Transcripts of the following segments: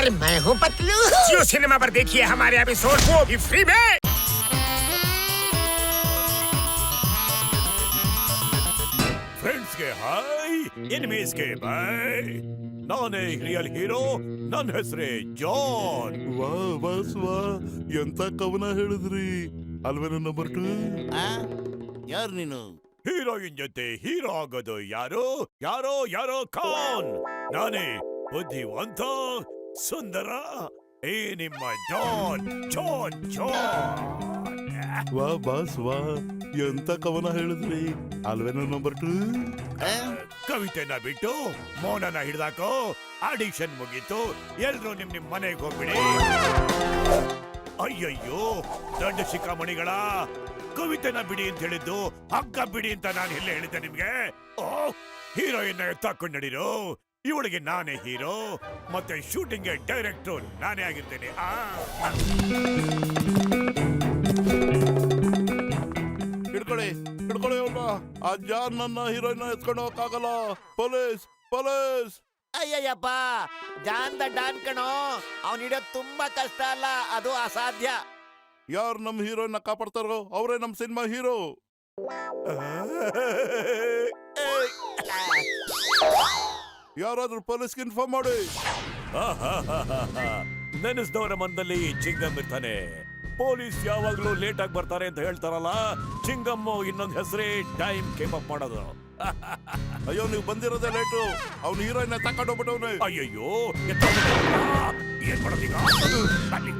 और मैं हूँ पतलू। जियो सिनेमा पर देखिए हमारे एपिसोड, वो भी फ्री में। फ्रेंड्स के हाय, एनिमीज के बाय। ನಾನೇ ರಿಯಲ್ ಹೀರೋ, ನನ್ನ ಹೆಸರೇ ಜಾನ್. ವಾ ಬಾಸ್ ವಾ, ಎಂತ ಕವನ ಹೇಳಿದ್ರಿ ಅಲ್ವೇನು ನಂಬರ್ 2? ಯಾರು ನೀನು? ಹೀರೋಯಿನ್ ಜೊತೆ ಹೀರೋ ಆಗೋದು ಯಾರು? ಯಾರೋ ಯಾರೋ ಖಾನ್. ನಾನೇ ಬುದ್ಧಿವಂತ ಸುಂದರ, ಏ ನಿಮ್ಮ ಜಾನ್ ಜಾನ್ ಜಾನ್. ವಾ ಬಾಸ್ ವಾ, ಎಂತ ಕವನ ಹೇಳಿದ್ರಿ ಅಲ್ವೇನು ನಂಬರ್ 2? ಕವಿತೆನ ಬಿಟ್ಟು ಮೌನನ ಹಿಡ್ದಾಕೋ. ಆಡಿಷನ್ ಮುಗೀತು, ಎಲ್ರು ನಿಮ್ ಮನೆಗೆ ಹೋಗ್ಬಿಡಿ. ಅಯ್ಯಯ್ಯೋ ದೊಡ್ಡ ಶಿಖಾಮಣಿಗಳ, ಕವಿತೆನ ಬಿಡಿ ಅಂತ ಹೇಳಿದ್ದು ಹಗ್ಗ ಬಿಡಿ ಅಂತ ನಾನು ಎಲ್ಲ ಹೇಳಿದ್ದೆ ನಿಮ್ಗೆ. ಓ, ಹೀರೋಯಿನ್ ಎತ್ತಾಕೊಂಡು ನಡೀರು. ಇವಳಿಗೆ ನಾನೇ ಹೀರೋ, ಮತ್ತೆ ಶೂಟಿಂಗ್ ಡೈರೆಕ್ಟರ್ ನಾನೇ ಆಗಿರ್ತೇನೆ. ಹಿಡ್ಕೊಳ್ಳಿ ಹಿಡ್ಕೊಳ್ಳಿ ಅವ್ರನ್ನ. ಆ ಜಾನ್ ನನ್ನ ಹೀರೋಯಿನ್ ಎತ್ಕೊಂಡು ಹೋಗಕ್ಕಾಗಲ್ಲ. Police police. ಅಯ್ಯಯ್ಯಪ್ಪ, ಜಾನ್ ದ ಡಾನ್ ಕಣೋ. ಅವ್ನು ಹಿಡಿಯೋದು ತುಂಬಾ ಕಷ್ಟ ಅಲ್ಲ, ಅದು ಅಸಾಧ್ಯ. ಯಾರು ನಮ್ ಹೀರೋಯಿನ್ ಕಾಪಾಡ್ತಾರೋ ಅವರೇ ನಮ್ ಸಿನಿಮಾ ಹೀರೋ. ಯಾರಾದ್ರೂ ಪೊಲೀಸ್ಗೆ ಇನ್ಫಾರ್ಮ್ ಮಾಡಿ. ನೆನೆಸ್ದವರ ಮನದಲ್ಲಿ ಚಿಂಗಮ್ ಇರ್ತಾನೆ. ಪೊಲೀಸ್ ಯಾವಾಗ್ಲೂ ಲೇಟ್ ಆಗಿ ಬರ್ತಾರೆ ಅಂತ ಹೇಳ್ತಾರಲ್ಲ, ಚಿಂಗಮ್ಮು ಇನ್ನೊಂದು ಹೆಸರೇ ಟೈಮ್ ಕೇಪ್ ಅಪ್ ಮಾಡೋದು. ಅಯ್ಯೋ, ನೀವು ಬಂದಿರೋದೇ ಲೇಟು. ಅವ್ನು ಹೀರೋಯಿನ್ ತಕೊಂಡು ಹೋಗ್ಬಿಟ್ಟವ್ನೆ. ಅಯ್ಯಯ್ಯೋ, ಏನ್ ಮಾಡೋದೀಗ? ಬನ್ನಿ.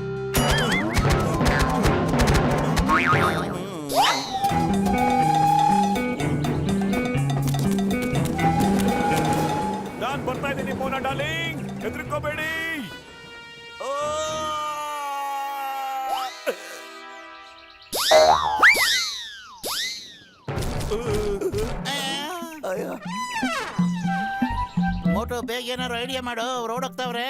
ನಾನ್ ಬರ್ತಾ ಇದ್ದೀನಿ ಮೋನಾ ಡಾರ್ಲಿಂಗ್, ಹೆದರ್ಕೋಬೇಡಿ. ಮೋಟೋ, ಬೇಗ ಏನಾರು ಐಡಿಯಾ ಮಾಡು, ರೋಡ್ ಹೋಗ್ತಾವ್ರೆ.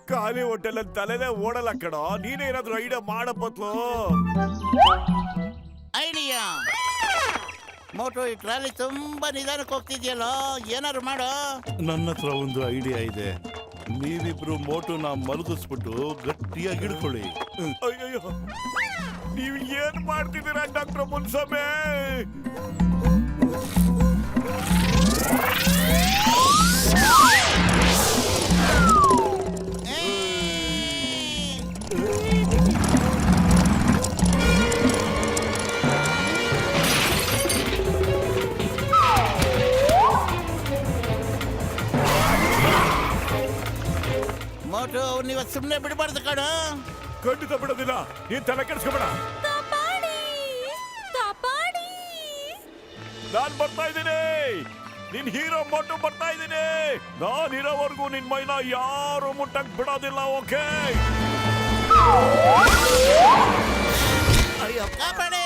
ಖಾಲಿ ಹೋಟೆಲ್ ತಲೆನೇ ಓಡಲ್ಲ ಕಣೋ. ನೀನೇನಾದ್ರೂ ಐಡಿಯಾ ಮಾಡಪ್ಪತ್ಲು. ಐಡಿಯಾ ಮೋಟೋ, ಈ ಟ್ರಾಲಿ ತುಂಬಾ ನಿಧಾನಕ್ಕೆ ಹೋಗ್ತಿದ್ಯಲ್ಲೋ, ಏನಾರು ಮಾಡು. ನನ್ನ ಹತ್ರ ಒಂದು ಐಡಿಯಾ ಇದೆ. ನೀವಿಬ್ರು ಮೋಟುನ ಮಲಗಿಸ್ಬಿಟ್ಟು ಗಟ್ಟಿಯಾಗಿ ಹಿಡ್ಕೊಳ್ಳಿ. ಅಯ್ಯಯ್ಯೋ, ನೀವ್ ಏನ್ ಮಾಡ್ತಿದ್ದೀರಾ ಡಾಕ್ಟರ್ ಮುನ್ಸಮೆ? ಮೋಟೋ, ನೀವು ಸುಮ್ಮನೆ ಬಿಡಬಾರ್ದು ಕಣ. ಖಂಡಿತ ಬಿಡೋದಿಲ್ಲ, ನೀನ್ ತಲೆ ಕೆಡಿಸ್ಕೊಬೇಡ. ನಾನ್ ಬರ್ತಾ ಇದ್ದೀನಿ, ನಿನ್ ಹೀರೋ ಮೋಟು ಬರ್ತಾ ಇದ್ದೀನಿ. ನಾನ್ ಇರೋವರೆಗೂ ನಿನ್ ಮೈನ ಯಾರು ಮುಟ್ಟಕ್ ಬಿಡೋದಿಲ್ಲ. ಓಕೆ? ಅಯ್ಯೋ, ಕಾಪಾಡಿ.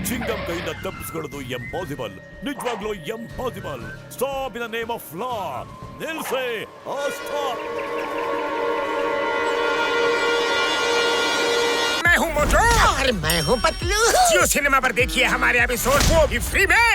ಚಿಂಗಮ್ ಕೈಯಿಂದ ತಪ್ಪಿಸ್ಕೊಳ್ಳೋದು ಎಂಪಾಸಿಬಲ್, ನಿಜವಾಗ್ಲೂ impossible. Stop in the name of law. ನಿಲ್ಸೆ. ಸ್ಟಾಪ್. मैं हूँ मोटू और मैं हूँ पतलू। जियो सिनेमा पर देखिए हमारे एपिसोड, वो भी फ्री में।